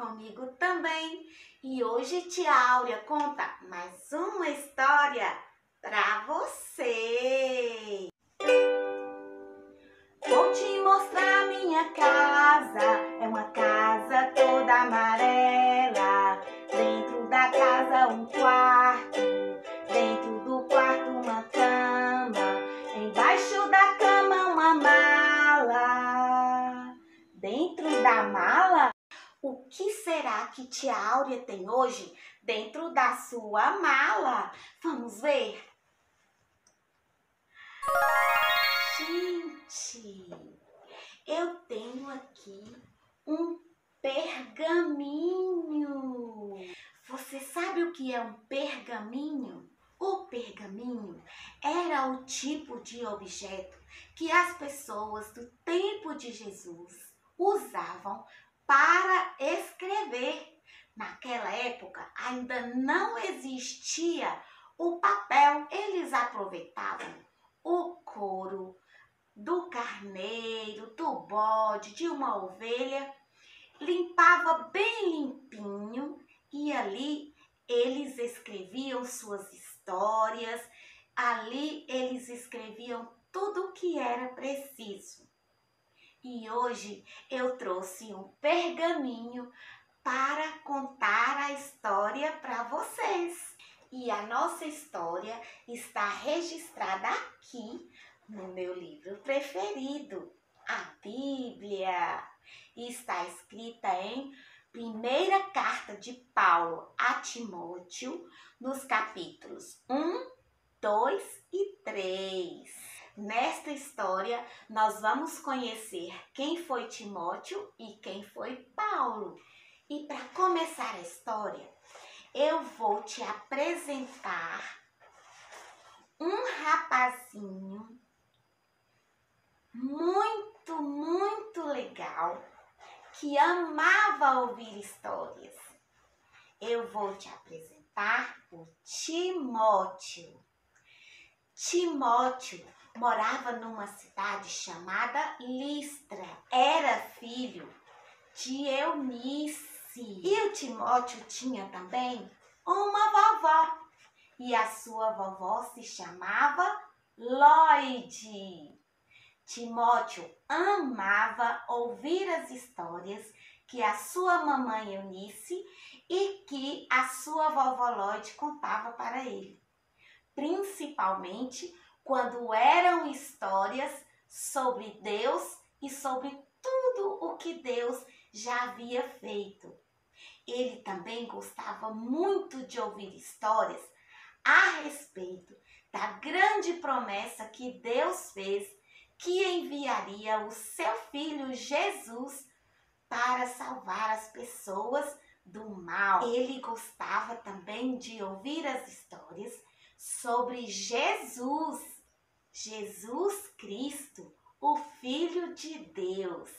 comigo também. E hoje tia Áurea conta mais uma história para você. Vou te mostrar minha casa, é uma casa toda amarela. Dentro da casa um quarto, dentro do quarto uma cama, embaixo da cama uma mala. Dentro da mala, o que será que tia Áurea tem hoje dentro da sua mala? Vamos ver? Gente, eu tenho aqui um pergaminho. Você sabe o que é um pergaminho? O pergaminho era o tipo de objeto que as pessoas do tempo de Jesus usavam para escrever. Naquela época ainda não existia o papel. Eles aproveitavam o couro do carneiro, do bode, de uma ovelha, limpava bem limpinho e ali eles escreviam suas histórias, ali eles escreviam tudo o que era preciso. E hoje eu trouxe um pergaminho para contar a história para vocês. E a nossa história está registrada aqui no meu livro preferido, a Bíblia. E está escrita em primeira carta de Paulo a Timóteo, nos capítulos 1, 2 e 3. Nesta história, nós vamos conhecer quem foi Timóteo e quem foi Paulo. E para começar a história, eu vou te apresentar um rapazinho muito legal que amava ouvir histórias. Eu vou te apresentar o Timóteo. Timóteo morava numa cidade chamada Listra. Era filho de Eunice. E o Timóteo tinha também uma vovó. E a sua vovó se chamava Lloyd. Timóteo amava ouvir as histórias que a sua mamãe Eunice e que a sua vovó Lloyd contava para ele. Principalmente quando eram histórias sobre Deus e sobre tudo o que Deus já havia feito. Ele também gostava muito de ouvir histórias a respeito da grande promessa que Deus fez, que enviaria o seu filho Jesus para salvar as pessoas do mal. Ele gostava também de ouvir as histórias sobre Jesus Cristo, o Filho de Deus.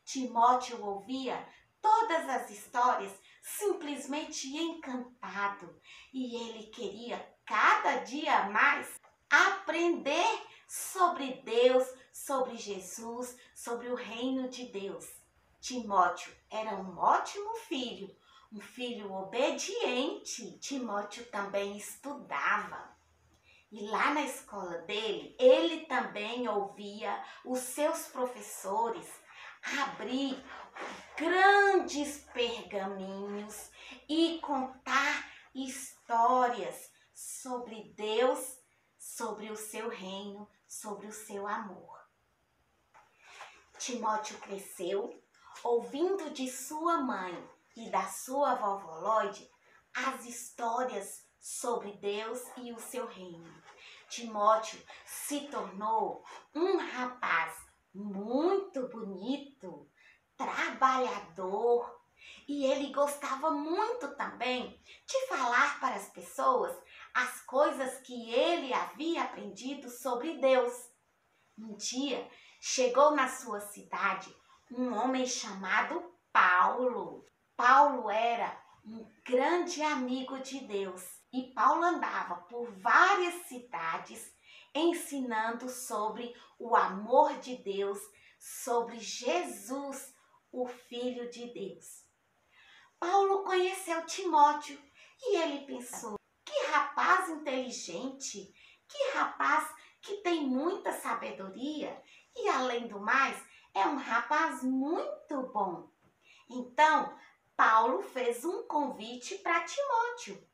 Timóteo ouvia todas as histórias simplesmente encantado e ele queria cada dia mais aprender sobre Deus, sobre Jesus, sobre o reino de Deus. Timóteo era um ótimo filho, um filho obediente. Timóteo também estudava. E lá na escola dele, ele também ouvia os seus professores abrir grandes pergaminhos e contar histórias sobre Deus, sobre o seu reino, sobre o seu amor. Timóteo cresceu ouvindo de sua mãe e da sua vovó Lloyd as histórias sobre Deus e o seu reino. Timóteo se tornou um rapaz muito bonito, trabalhador, e ele gostava muito também de falar para as pessoas as coisas que ele havia aprendido sobre Deus. Um dia, chegou na sua cidade um homem chamado Paulo. Paulo era um grande amigo de Deus e Paulo andava por várias cidades ensinando sobre o amor de Deus, sobre Jesus, o Filho de Deus. Paulo conheceu Timóteo e ele pensou: que rapaz inteligente, que rapaz que tem muita sabedoria e, além do mais, é um rapaz muito bom. Então, Paulo fez um convite para Timóteo.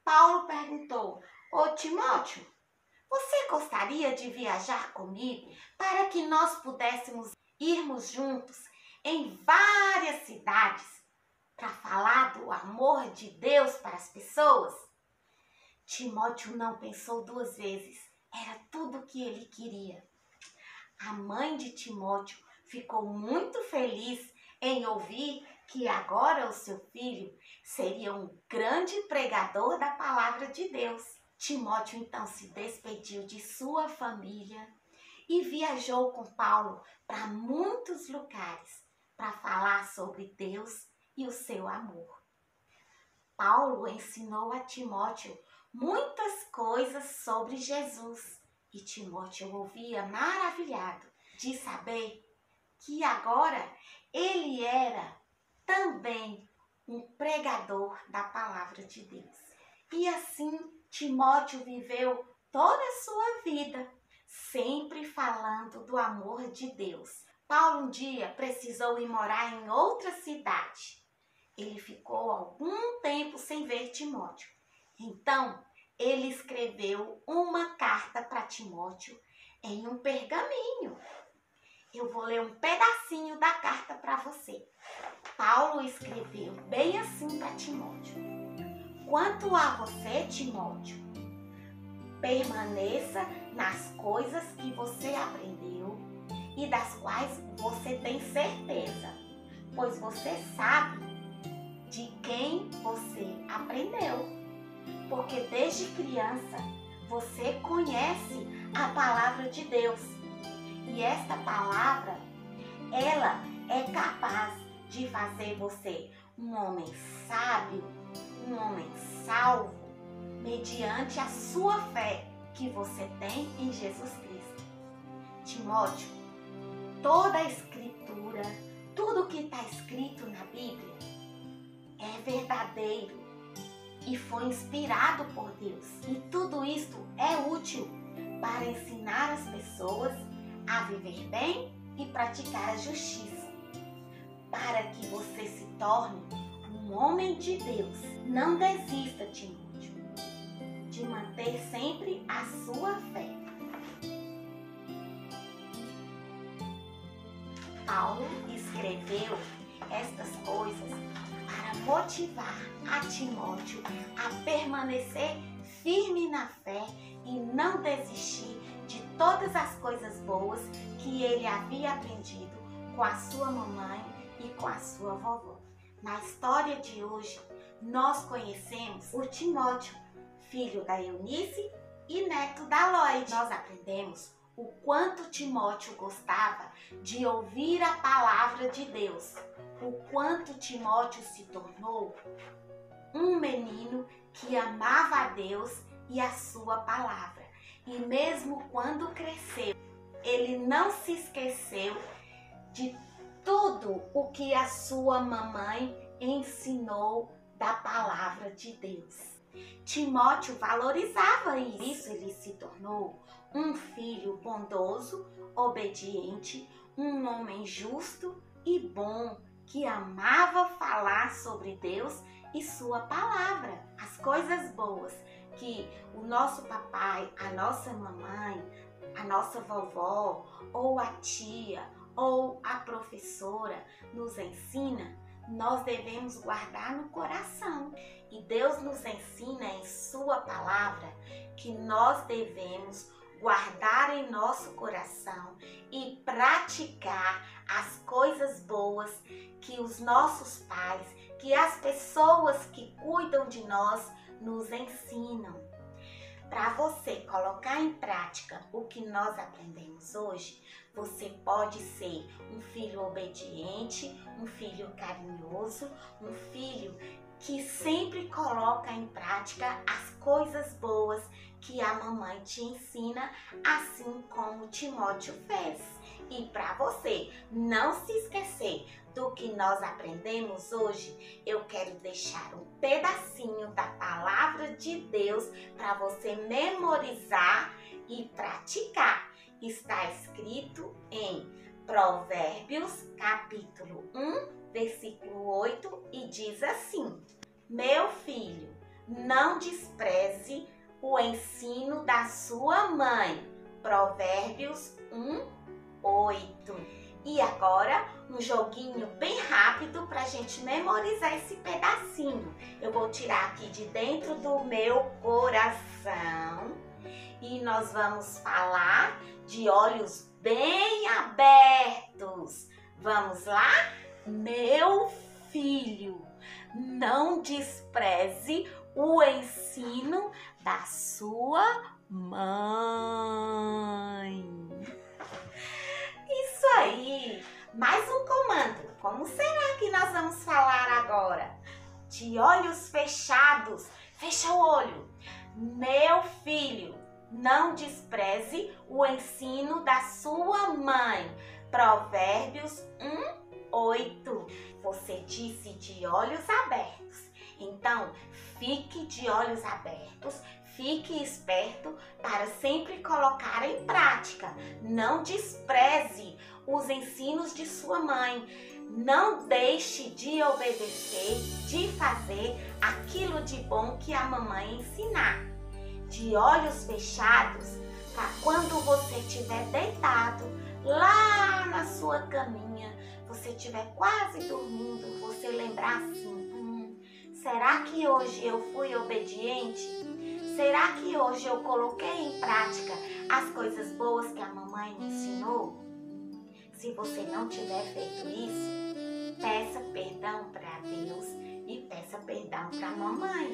Paulo perguntou: ô Timóteo, você gostaria de viajar comigo para que nós pudéssemos irmos juntos em várias cidades para falar do amor de Deus para as pessoas? Timóteo não pensou duas vezes. Era tudo o que ele queria. A mãe de Timóteo ficou muito feliz em ouvir que agora o seu filho seria um grande pregador da palavra de Deus. Timóteo então se despediu de sua família e viajou com Paulo para muitos lugares para falar sobre Deus e o seu amor. Paulo ensinou a Timóteo muitas coisas sobre Jesus e Timóteo ouvia maravilhado de saber que agora ele era também um pregador da palavra de Deus. E assim Timóteo viveu toda a sua vida, sempre falando do amor de Deus. Paulo um dia precisou ir morar em outra cidade. Ele ficou algum tempo sem ver Timóteo. Então, ele escreveu uma carta para Timóteo em um pergaminho. Eu vou ler um pedacinho da carta para você. Paulo escreveu bem assim para Timóteo: quanto a você, Timóteo, permaneça nas coisas que você aprendeu e das quais você tem certeza, pois você sabe de quem você aprendeu. Porque desde criança você conhece a palavra de Deus. E esta palavra, ela é capaz de fazer você um homem sábio, um homem salvo, mediante a sua fé que você tem em Jesus Cristo. Timóteo, toda a Escritura, tudo que está escrito na Bíblia é verdadeiro e foi inspirado por Deus. E tudo isto é útil para ensinar as pessoas a viver bem e praticar a justiça, para que você se torne um homem de Deus. Não desista, Timóteo, de manter sempre a sua fé. Paulo escreveu estas coisas para motivar a Timóteo a permanecer firme na fé e não desistir de todas as coisas boas que ele havia aprendido com a sua mamãe e com a sua vovó. Na história de hoje, nós conhecemos o Timóteo, filho da Eunice e neto da Lloyd. Nós aprendemos o quanto Timóteo gostava de ouvir a palavra de Deus, o quanto Timóteo se tornou um menino que amava a Deus e a sua palavra. E mesmo quando cresceu, ele não se esqueceu de tudo o que a sua mamãe ensinou da palavra de Deus. Timóteo valorizava isso, ele se tornou um filho bondoso, obediente, um homem justo e bom, que amava falar sobre Deus e sua palavra. As coisas boas que o nosso papai, a nossa mamãe, a nossa vovó, ou a tia, ou a professora nos ensina, nós devemos guardar no coração. E Deus nos ensina em sua palavra que nós devemos guardar em nosso coração e praticar as coisas boas que os nossos pais, que as pessoas que cuidam de nós nos ensinam. Para você colocar em prática o que nós aprendemos hoje, você pode ser um filho obediente, um filho carinhoso, um filho que sempre coloca em prática as coisas boas que a mamãe te ensina, assim como Timóteo fez. E para você não se esquecer do que nós aprendemos hoje, eu quero deixar um pedacinho da palavra de Deus para você memorizar e praticar. Está escrito em Provérbios, capítulo 1, versículo 8, e diz assim: Meu filho, não despreze o ensino da sua mãe. Provérbios 1, 8. E agora, um joguinho bem rápido para a gente memorizar esse pedacinho. Eu vou tirar aqui de dentro do meu coração e nós vamos falar de olhos bem abertos. Vamos lá? Meu filho, não despreze o ensino da sua mãe. Isso aí! Mais um comando. Como será que nós vamos falar agora? De olhos fechados. Fecha o olho. Meu filho, não despreze o ensino da sua mãe. Provérbios 1, 8. Você disse de olhos abertos. Então, fique de olhos abertos, fique esperto para sempre colocar em prática. Não despreze os ensinos de sua mãe. Não deixe de obedecer, de fazer aquilo de bom que a mamãe ensinar. De olhos fechados, para quando você estiver deitado lá na sua caminha, você estiver quase dormindo, você lembrar assim: será que hoje eu fui obediente? Será que hoje eu coloquei em prática as coisas boas que a mamãe me ensinou? Se você não tiver feito isso, peça perdão para Deus e peça perdão para a mamãe.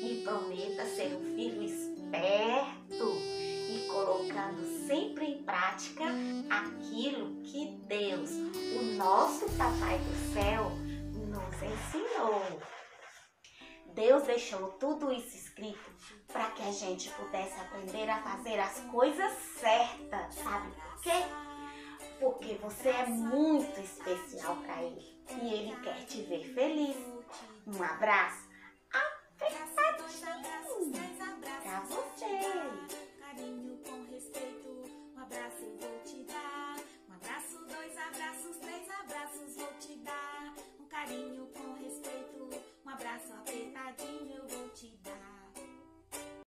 E prometa ser um filho esperto e colocando sempre em prática aquilo que Deus, o nosso Papai do Céu, nos ensinou. Deus deixou tudo isso escrito para que a gente pudesse aprender a fazer as coisas certas. Sabe por quê? Porque você é muito especial para Ele e Ele quer te ver feliz. Um abraço.